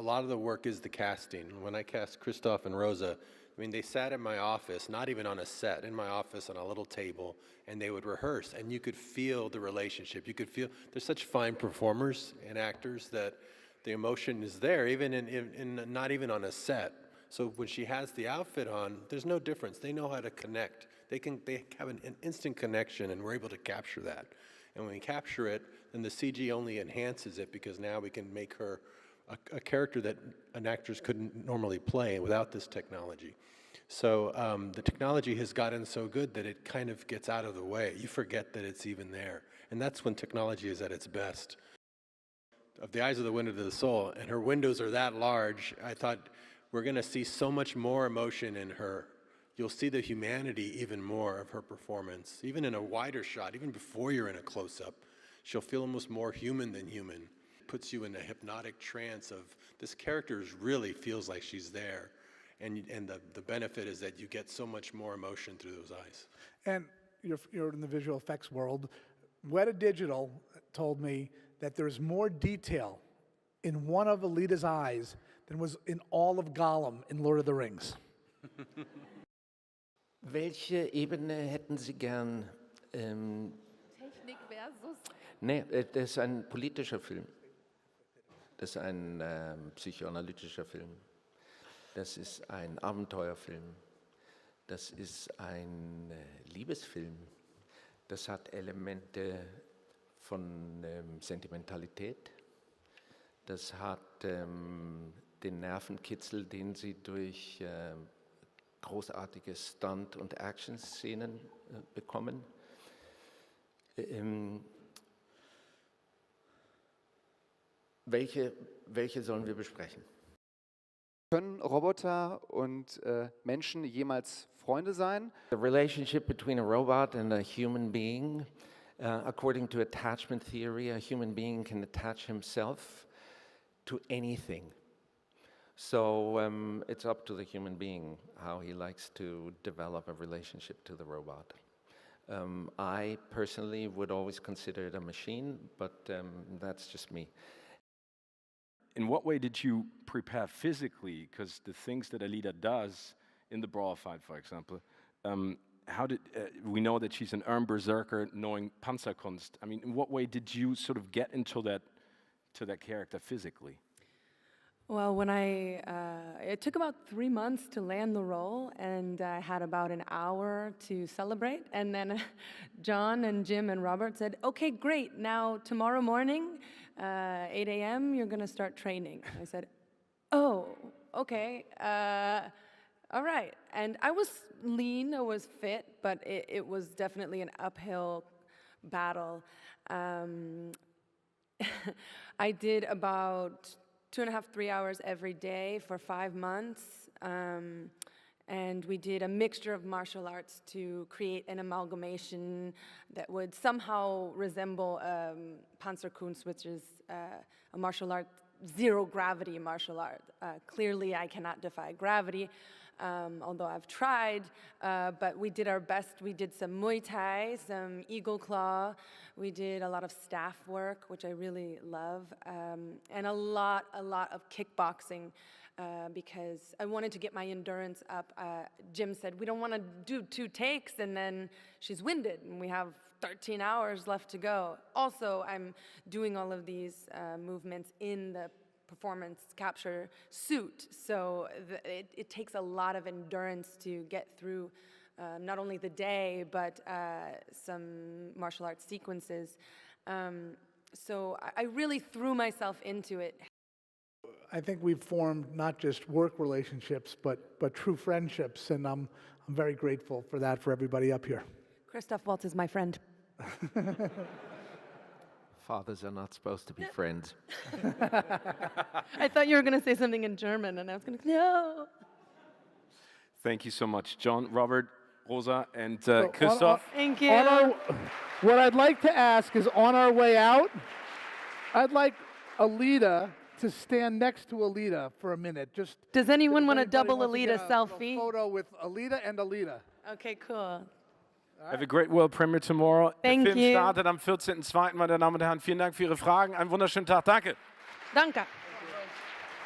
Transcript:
lot of the work is the casting. When I cast Christoph and Rosa, I mean, they sat in my office, not even on a set, in my office on a little table, and they would rehearse, and you could feel the relationship. You could feel, they're such fine performers and actors that the emotion is there, even in not even on a set. So when she has the outfit on, there's no difference. They know how to connect. They have an instant connection, and we're able to capture that. And when we capture it, then the CG only enhances it, because now we can make her a character that an actress couldn't normally play without this technology. So the technology has gotten so good that it kind of gets out of the way. You forget that it's even there. And that's when technology is at its best. Of the eyes of the window to the soul, and her windows are that large, I thought we're going to see so much more emotion in her. You'll see the humanity even more of her performance. Even in a wider shot, even before you're in a close-up, she'll feel almost more human than human. Puts you in a hypnotic trance of this character really feels like she's there. And the benefit is that you get so much more emotion through those eyes. And you're in the visual effects world. Weta Digital told me that there's more detail in one of Alita's eyes than was in all of Gollum in Lord of the Rings. Welche Ebene hätten Sie gern? Technik versus. Nee, das ist ein politischer Film. Das ist ein psychoanalytischer Film. Das ist ein Abenteuerfilm. Das ist ein Liebesfilm. Das hat Elemente von Sentimentalität. Das hat den Nervenkitzel, den Sie durch großartige Stunt- und Action-Szenen bekommen. Welche sollen wir besprechen? Können Roboter und Menschen jemals Freunde sein? The relationship between a robot and a human being, according to attachment theory, a human being can attach himself to anything. So it's up to the human being how he likes to develop a relationship to the robot. I personally would always consider it a machine, but that's just me. In what way did you prepare physically? Because the things that Alita does in the brawl fight, for example, how did we know that she's an berserker knowing Panzerkunst? I mean, in what way did you sort of get into that character physically? Well, it took about 3 months to land the role, and I had about an hour to celebrate. And then Jon and Jim and Robert said, "Okay, great. Now tomorrow morning, 8 a.m., you're going to start training." I said, "Oh, okay. All right." And I was lean, I was fit, but it was definitely an uphill battle. I did about 2.5, 3 hours every day for 5 months. And we did a mixture of martial arts to create an amalgamation that would somehow resemble Panzerkunst, which is a martial art, zero gravity martial art. Clearly, I cannot defy gravity, although I've tried, but we did our best. We did some Muay Thai, some Eagle Claw. We did a lot of staff work, which I really love, and a lot of kickboxing, because I wanted to get my endurance up. Jim said, "We don't want to do 2 takes, and then she's winded, and we have 13 hours left to go." Also, I'm doing all of these movements in the performance capture suit, so it takes a lot of endurance to get through not only the day, but some martial arts sequences. So I really threw myself into it. I think we've formed not just work relationships, but true friendships, and I'm very grateful for that for everybody up here. Christoph Waltz is my friend. Fathers are not supposed to be friends. I thought you were going to say something in German, and I was going to, no. Thank you so much, Jon, Robert, Rosa, and So Christoph. Thank you. What I'd like to ask is, on our way out, I'd like Alita to stand next to Alita for a minute. Just Does anyone want a anybody double wants to Alita get a selfie? photo with Alita and Alita. Okay, cool. Have a great world premiere tomorrow. Thank Der Film you. startet am 14.02., meine Damen und Herren. Vielen Dank für Ihre Fragen. Einen wunderschönen Tag. Danke. Danke.